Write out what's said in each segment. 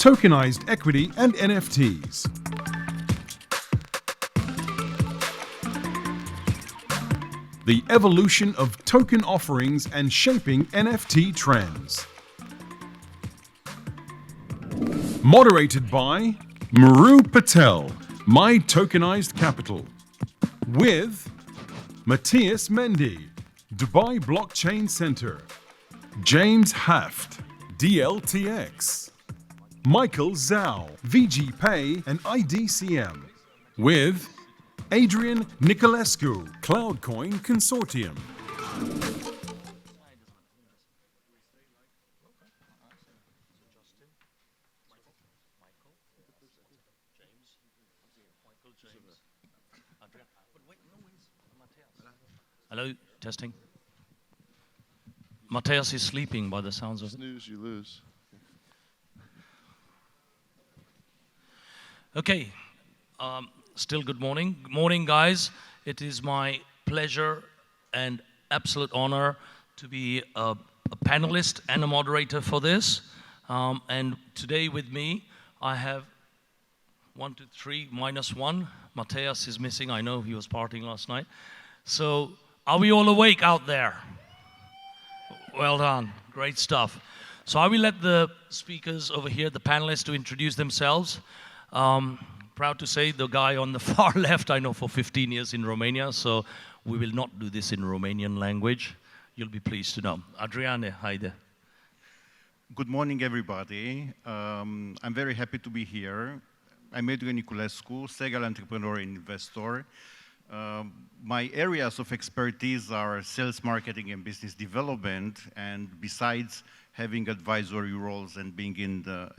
tokenized equity and NFTs. The evolution of token offerings and shaping NFT trends. Moderated by Maru Patel, My Tokenized Capital. With Matthias Mendy, Dubai Blockchain Center. James Haft, DLTX. Michael Zhao, VG Pay and IDCM. With Adrian Nicolescu, Cloudcoin Consortium. Hello, testing. Matthias is sleeping by the sounds of it. Snooze, you lose. Okay, still good morning. Good morning, guys. It is my pleasure and absolute honor to be a panelist and a moderator for this. And today with me, I have 1, 2, 3, -1. Matthias is missing. I know he was partying last night. So, are we all awake out there? Well done. Great stuff. So I will let the speakers over here, the panelists, to introduce themselves. Proud to say the guy on the far left, I know for 15 years in Romania, so we will not do this in Romanian language. You'll be pleased to know. Adriane, haide. Good morning, everybody. I'm very happy to be here. I'm Adrian Nicolescu, serial entrepreneur and investor. My areas of expertise are sales, marketing, and business development. And besides having advisory roles and being in the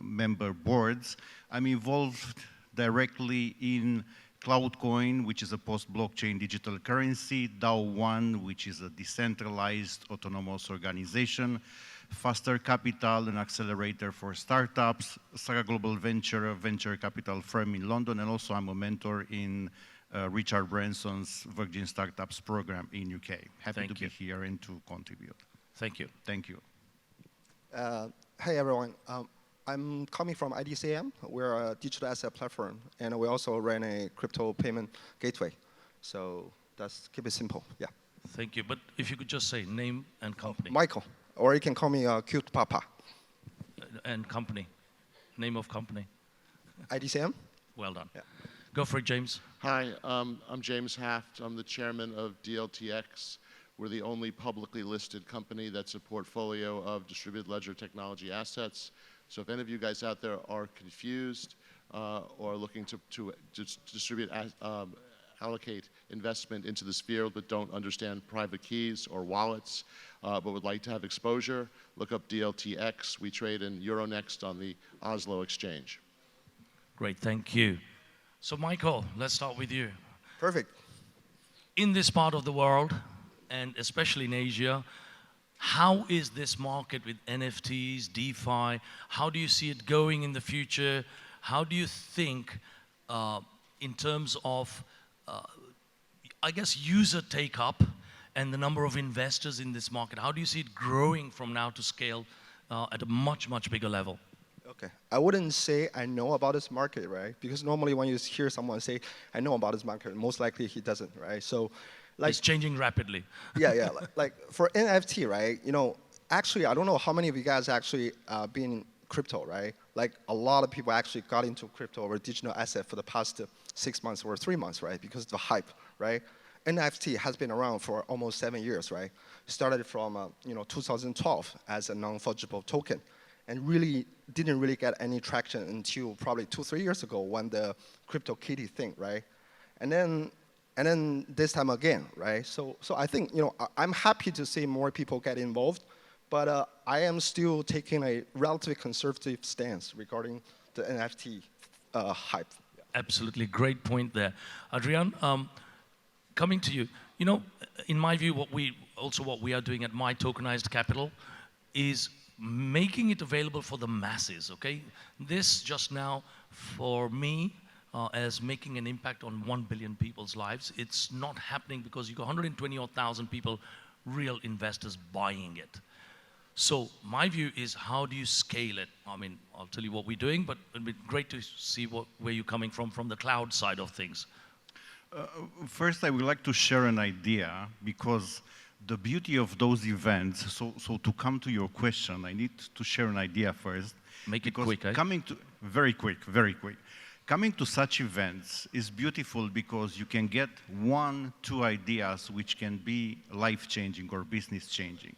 member boards, I'm involved directly in Cloudcoin, which is a post-blockchain digital currency, DAO1, which is a decentralized autonomous organization, Faster Capital, an accelerator for startups, Saga Global Venture, a venture capital firm in London, and also I'm a mentor in Richard Branson's Virgin Startups program in UK. Happy to be here and to contribute. Thank you. Thank you. Hey everyone, I'm coming from IDCM. We're a digital asset platform, and we also run a crypto payment gateway. So let's keep it simple. Yeah. Thank you. But if you could just say name and company. Michael, or you can call me Cute Papa. And company. Name of company. IDCM. Well done. Yeah. Go for it, James. Hi, I'm James Haft. I'm the chairman of DLTX. We're the only publicly listed company that's a portfolio of distributed ledger technology assets. So if any of you guys out there are confused or looking to distribute, allocate investment into this field but don't understand private keys or wallets, but would like to have exposure, look up DLTX. We trade in Euronext on the Oslo exchange. Great, thank you. So Michael, let's start with you. Perfect. In this part of the world, and especially in Asia, how is this market with NFTs, DeFi, how do you see it going in the future? How do you think in terms of, I guess, user take-up and the number of investors in this market? How do you see it growing from now to scale at a much, much bigger level? Okay. I wouldn't say I know about this market, right? Because normally when you hear someone say, I know about this market, most likely he doesn't, right? So, like, it's changing rapidly. Yeah. Like for NFT, right? You know, actually, I don't know how many of you guys actually been in crypto, right? Like a lot of people actually got into crypto or digital asset for the past 6 months or 3 months, right? Because of the hype, right? NFT has been around for almost 7 years, right? Started from 2012 as a non-fungible token, and really didn't really get any traction until probably 2-3 years ago when the crypto kitty thing, right? And then this time again, right? So I think I'm happy to see more people get involved, but I am still taking a relatively conservative stance regarding the NFT hype. Absolutely, great point there, Adrian. Coming to you, in my view, what we are doing at My Tokenized Capital is making it available for the masses, okay? This just now, for me, as making an impact on 1 billion people's lives, it's not happening because you got 120,000 people, real investors buying it. So my view is, how do you scale it? I mean, I'll tell you what we're doing, but it'd be great to see where you're coming from the cloud side of things. First, I would like to share an idea, because the beauty of those events, so to come to your question, I need to share an idea first. Make it quick, eh? Very quick. Coming to such events is beautiful because you can get 1, 2 ideas which can be life-changing or business-changing.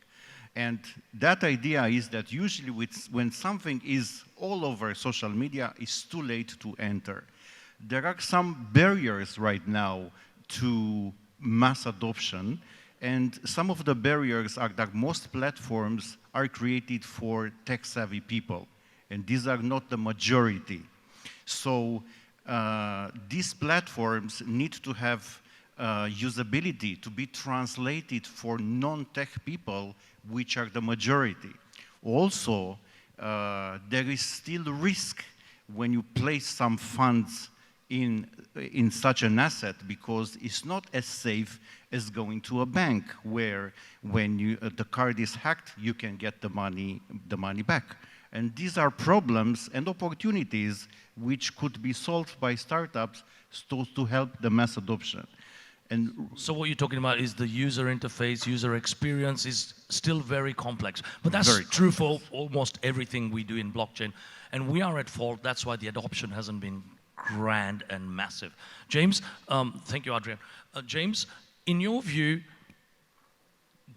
And that idea is that usually when something is all over social media, it's too late to enter. There are some barriers right now to mass adoption, and some of the barriers are that most platforms are created for tech-savvy people, and these are not the majority. So these platforms need to have usability to be translated for non-tech people, which are the majority. Also, there is still risk when you place some funds in such an asset, because it's not as safe as going to a bank, where when the card is hacked, you can get the money back. And these are problems and opportunities which could be solved by startups to help the mass adoption. And so what you're talking about is the user interface, user experience is still very complex. But that's true for almost everything we do in blockchain. And we are at fault. That's why the adoption hasn't been grand and massive. James, thank you, Adrian. James, in your view,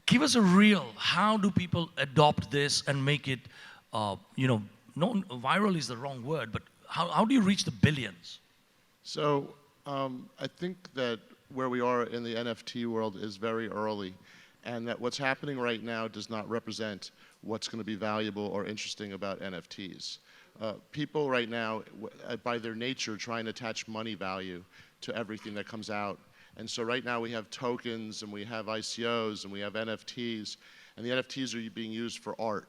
give us a real, how do people adopt this and make it, not viral is the wrong word, but how do you reach the billions? So I think that where we are in the NFT world is very early, and that what's happening right now does not represent what's going to be valuable or interesting about NFTs. People right now, by their nature, try and attach money value to everything that comes out. And so right now we have tokens, and we have ICOs, and we have NFTs, and the NFTs are being used for art.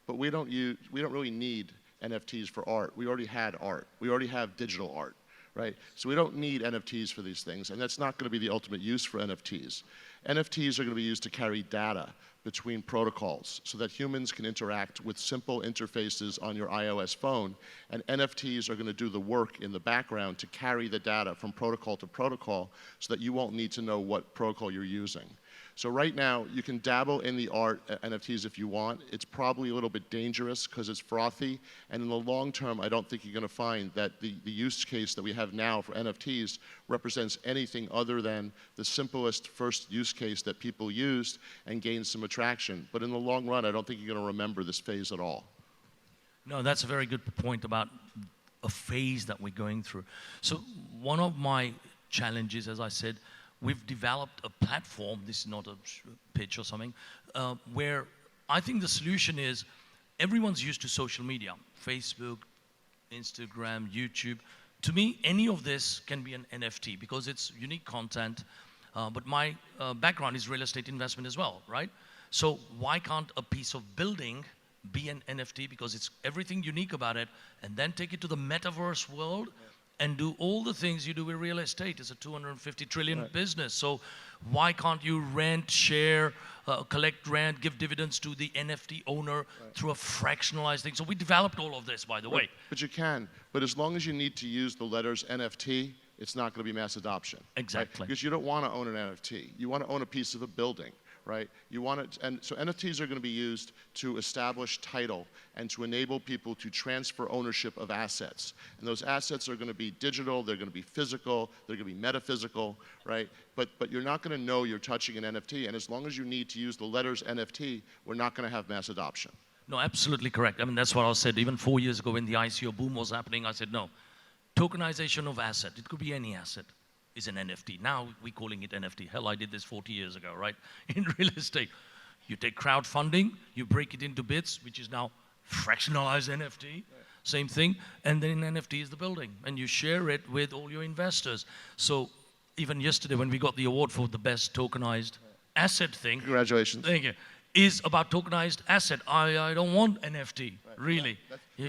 But we don't really need NFTs for art. We already had art. We already have digital art, right? So we don't need NFTs for these things, and that's not going to be the ultimate use for NFTs. NFTs are going to be used to carry data between protocols so that humans can interact with simple interfaces on your iOS phone, and NFTs are going to do the work in the background to carry the data from protocol to protocol so that you won't need to know what protocol you're using. So right now, you can dabble in the art NFTs if you want. It's probably a little bit dangerous because it's frothy, and in the long term, I don't think you're going to find that the use case that we have now for NFTs represents anything other than the simplest first use case that people used and gained some attraction. But in the long run, I don't think you're going to remember this phase at all. No, that's a very good point about a phase that we're going through. So one of my challenges, as I said, we've developed a platform, this is not a pitch or something, where I think the solution is everyone's used to social media, Facebook, Instagram, YouTube. To me, any of this can be an NFT because it's unique content, but my background is real estate investment as well, right? So why can't a piece of building be an NFT because it's everything unique about it, and then take it to the metaverse world and do all the things you do with real estate? It's a 250 trillion business. So why can't you rent, share, collect rent, give dividends to the NFT owner through a fractionalized thing? So we developed all of this, by the way. But you can. But as long as you need to use the letters NFT, it's not going to be mass adoption. Exactly. Right? Because you don't want to own an NFT. You want to own a piece of a building. Right? You want it, and so NFTs are going to be used to establish title and to enable people to transfer ownership of assets. And those assets are going to be digital, they're going to be physical, they're going to be metaphysical, right? But you're not going to know you're touching an NFT, and as long as you need to use the letters NFT, we're not going to have mass adoption. No, absolutely correct. I mean, that's what I said. Even 4 years ago when the ICO boom was happening, I said, no, tokenization of asset, it could be any asset, is an NFT. Now we're calling it NFT. Hell, I did this 40 years ago, right? In real estate. You take crowdfunding, you break it into bits, which is now fractionalized NFT, same thing, and then NFT is the building, and you share it with all your investors. So even yesterday when we got the award for the best tokenized asset thing. Congratulations. Thank you. Is about tokenized asset. I don't want NFT, really.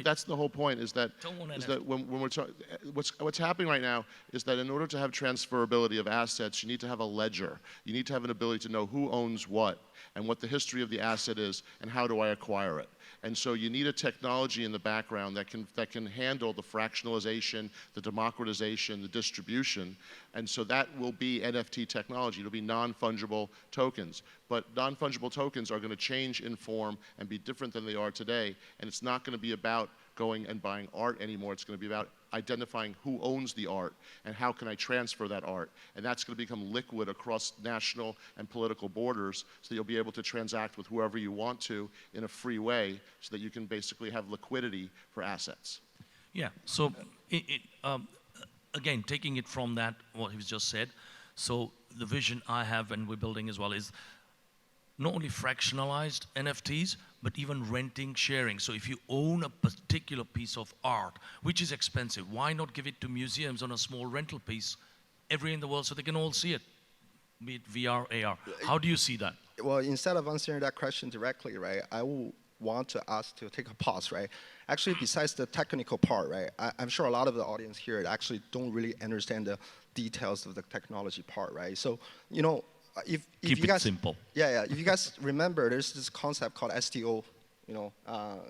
That's the whole point. Is that NFT. when we're talking, what's happening right now is that in order to have transferability of assets, you need to have a ledger. You need to have an ability to know who owns what and what the history of the asset is and how do I acquire it. And so you need a technology in the background that can handle the fractionalization, the democratization, the distribution. And so that will be NFT technology. It'll be non-fungible tokens. But non-fungible tokens are going to change in form and be different than they are today. And it's not going to be about going and buying art anymore. It's going to be about identifying who owns the art and how can I transfer that art. And that's going to become liquid across national and political borders so that you'll be able to transact with whoever you want to in a free way so that you can basically have liquidity for assets. Yeah, so again, taking it from that, what he just said, so the vision I have and we're building as well is not only fractionalized NFTs, but even renting, sharing. So if you own a particular piece of art, which is expensive, why not give it to museums on a small rental piece everywhere in the world so they can all see it, be it VR, AR? How do you see that? Well, instead of answering that question directly, right, I will want to ask to take a pause, right? Actually, besides the technical part, right, I'm sure a lot of the audience here actually don't really understand the details of the technology part, right? So, you know, if Keep you it guys, simple. Yeah. If you guys remember, there's this concept called STO, you know,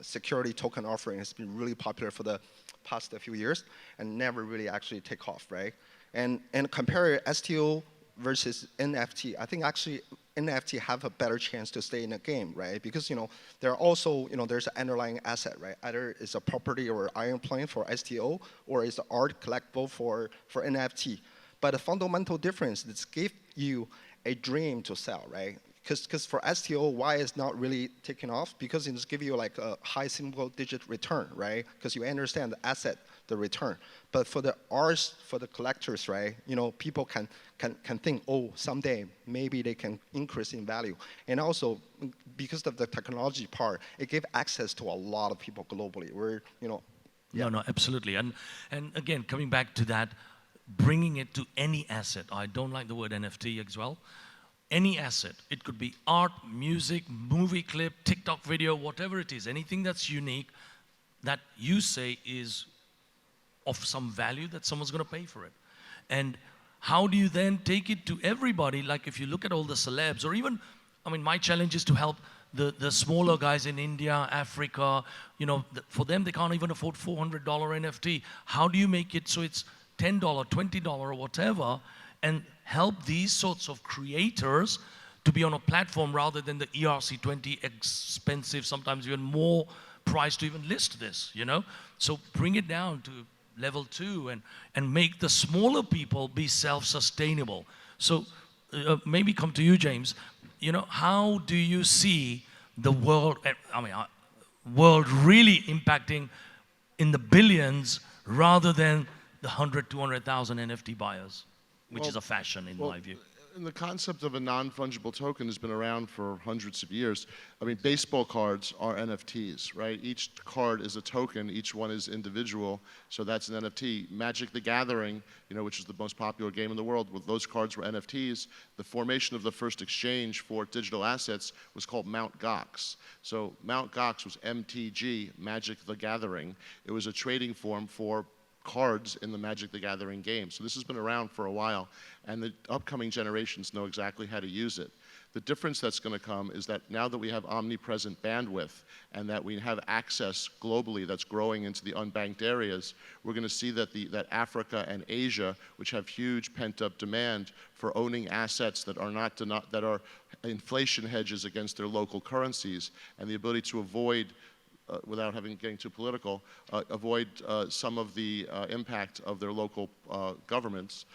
security token offering. Has been really popular for the past few years and never really actually take off, right? And compare STO versus NFT. I think actually NFT have a better chance to stay in the game, right? Because, you know, there are also, you know, there's an underlying asset, right? Either it's a property or iron plane for STO, or it's art collectible for NFT. But the fundamental difference is give you a dream to sell, right? Because for STO, why it's not really taking off? Because it's give you like a high single-digit return, right? Because you understand the asset, the return. But for the arts, for the collectors, right? You know, people can think, oh, someday maybe they can increase in value. And also, because of the technology part, it gives access to a lot of people globally. We're, you know, yeah. No, absolutely. And again, coming back to that, bringing it to any asset. I don't like the word NFT as well. Any asset. It could be art, music, movie clip, TikTok video, whatever it is. Anything that's unique that you say is of some value that someone's going to pay for it. And how do you then take it to everybody? Like if you look at all the celebs, or even, I mean, my challenge is to help the smaller guys in India, Africa, you know, for them, they can't even afford $400 NFT. How do you make it so it's $10, $20 or whatever, and help these sorts of creators to be on a platform rather than the ERC20 expensive, sometimes even more price to even list this, you know? So bring it down to level 2 and make the smaller people be self-sustainable. So maybe come to you, James. You know, how do you see the world, world really impacting in the billions rather than the 100, 200,000 NFT buyers, which is a fashion in my view? And the concept of a non-fungible token has been around for hundreds of years. I mean, baseball cards are NFTs, right? Each card is a token, each one is individual, so that's an NFT. Magic the Gathering, you know, which is the most popular game in the world, those cards were NFTs. The formation of the first exchange for digital assets was called Mt. Gox. So Mt. Gox was MTG, Magic the Gathering. It was a trading form for cards in the Magic the Gathering game. So this has been around for a while, and the upcoming generations know exactly how to use it. The difference that's going to come is that now that we have omnipresent bandwidth and that we have access globally that's growing into the unbanked areas, we're going to see that that Africa and Asia, which have huge pent-up demand for owning assets that are inflation hedges against their local currencies, and the ability to avoid without getting too political, avoid some of the impact of their local governments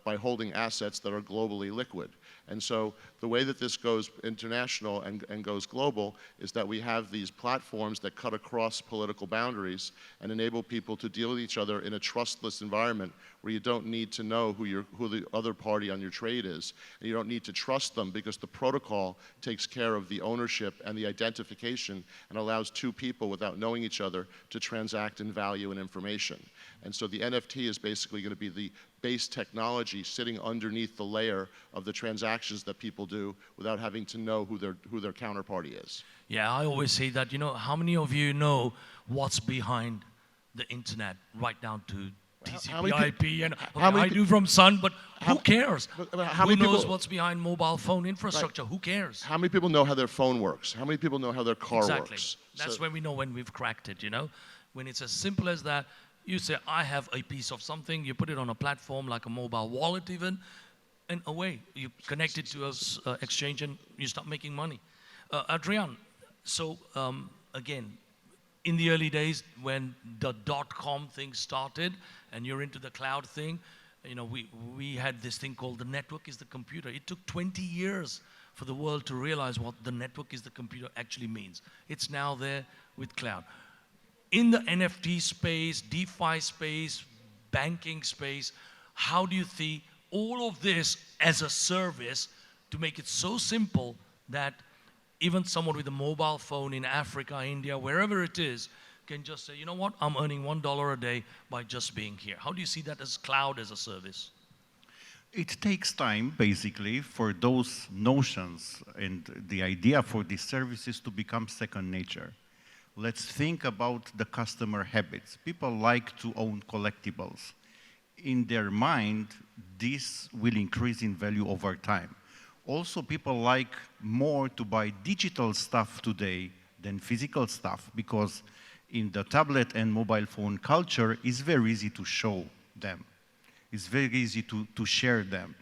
by holding assets that are globally liquid. And so the way that this goes international and goes global is that we have these platforms that cut across political boundaries and enable people to deal with each other in a trustless environment where you don't need to know who the other party on your trade is. And you don't need to trust them because the protocol takes care of the ownership and the identification and allows two people without knowing each other to transact in value and information. And so the NFT is basically going to be the base technology sitting underneath the layer of the transactions that people do without having to know who their counterparty is. Yeah, I always say that, you know, how many of you know what's behind the internet, right down to TCP/IP, and I do from Sun, but who cares? Who knows what's behind mobile phone infrastructure? Right. Who cares? How many people know how their phone works? How many people know how their car works? That's when we know when we've cracked it, you know? When it's as simple as that, you say, I have a piece of something, you put it on a platform like a mobile wallet even, and away. You connect it to an exchange and you start making money. Adrian, so again, in the early days when the .com thing started and you're into the cloud thing, you know, we had this thing called the network is the computer. It took 20 years for the world to realize what the network is the computer actually means. It's now there with cloud. In the NFT space, DeFi space, banking space, how do you see all of this as a service to make it so simple that even someone with a mobile phone in Africa, India, wherever it is, can just say, you know what, I'm earning $1 a day by just being here. How do you see that as cloud as a service? It takes time, basically, for those notions and the idea for these services to become second nature. Let's think about the customer habits. People like to own collectibles. In their mind, this will increase in value over time. Also, people like more to buy digital stuff today than physical stuff because in the tablet and mobile phone culture, it's very easy to show them. It's very easy to share them.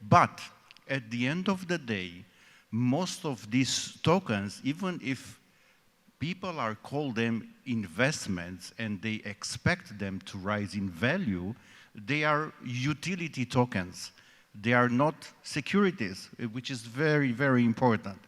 But at the end of the day, most of these tokens, even if people are called them investments and they expect them to rise in value, they are utility tokens. They are not securities, which is very, very important.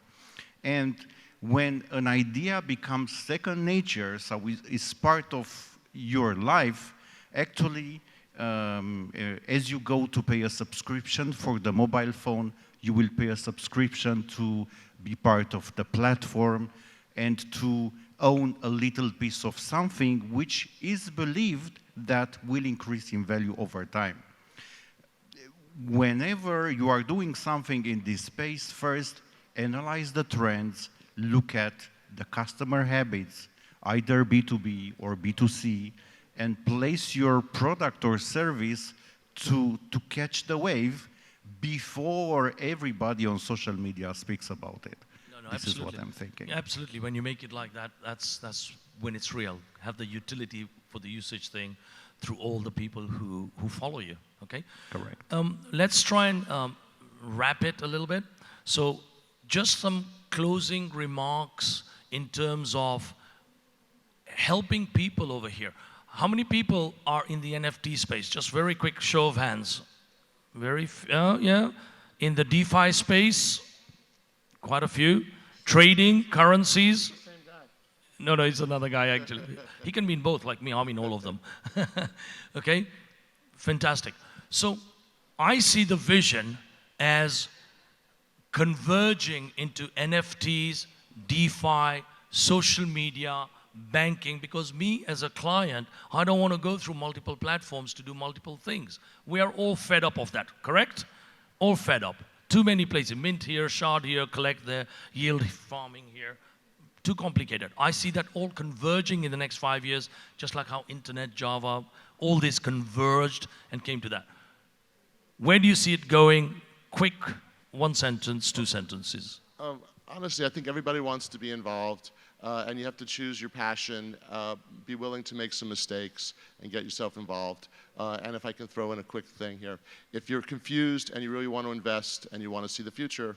And when an idea becomes second nature, so it's part of your life, actually, as you go to pay a subscription for the mobile phone, you will pay a subscription to be part of the platform and to own a little piece of something which is believed that will increase in value over time. Whenever you are doing something in this space, first analyze the trends, look at the customer habits, either B2B or B2C, and place your product or service to catch the wave before everybody on social media speaks about it. No, this absolutely. is what I'm thinking. Absolutely. When you make it like that, that's when it's real. Have the utility for the usage thing through all the people who follow you, okay? Correct. Let's try and wrap it a little bit. So just some closing remarks in terms of helping people over here. How many people are in the NFT space? Just very quick show of hands. Yeah. In the DeFi space, quite a few. Trading, currencies. No, it's another guy actually. He can mean both, like me, I mean all of them. Okay, fantastic. So I see the vision as converging into NFTs, DeFi, social media, banking, because me as a client, I don't want to go through multiple platforms to do multiple things. We are all fed up of that, correct? All fed up. Too many places, mint here, shard here, collect there, yield farming here. Too complicated. I see that all converging in the next 5 years, just like how internet, Java, all this converged and came to that. Where do you see it going? Quick, one sentence, two sentences. Honestly, I think everybody wants to be involved, and you have to choose your passion, be willing to make some mistakes, and get yourself involved. And if I can throw in a quick thing here, if you're confused and you really want to invest and you want to see the future,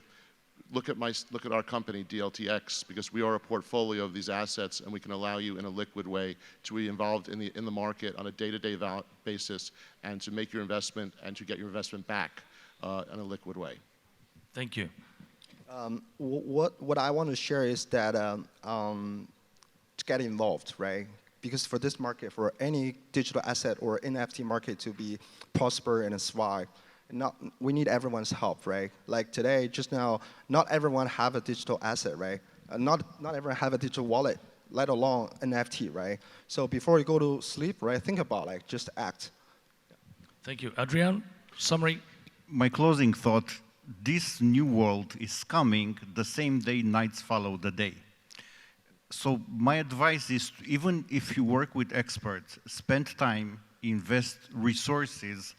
look at our company, DLTX, because we are a portfolio of these assets, and we can allow you in a liquid way to be involved in the market on a day-to-day basis, and to make your investment and to get your investment back in a liquid way. Thank you. What I want to share is that to get involved, right? Because for this market, for any digital asset or NFT market to be prosper and thrive, we need everyone's help, right? Like today, just now, not everyone have a digital asset, right? Not everyone have a digital wallet, let alone NFT, right? So before you go to sleep, right, think about just act. Thank you. Adrian, summary? My closing thought, this new world is coming the same day nights follow the day. So my advice is, even if you work with experts, spend time, invest resources.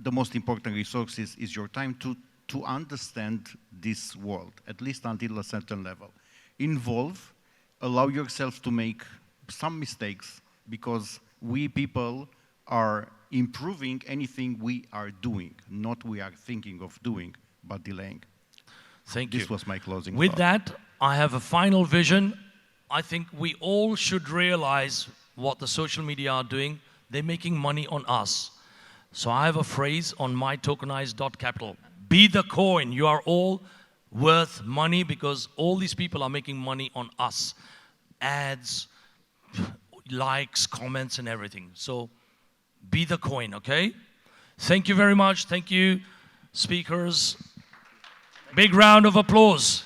The most important resources is your time to understand this world, at least until a certain level. Involve, allow yourself to make some mistakes, because we people are improving anything we are doing, not we are thinking of doing, but delaying. Thank you. This was my closing With thought. that, I have a final vision. I think we all should realize what the social media are doing. They're making money on us. So I have a phrase on my tokenized.capital. Be the coin. You are all worth money because all these people are making money on us. Ads, likes, comments, and everything. So be the coin, okay? Thank you very much. Thank you, speakers. Big round of applause.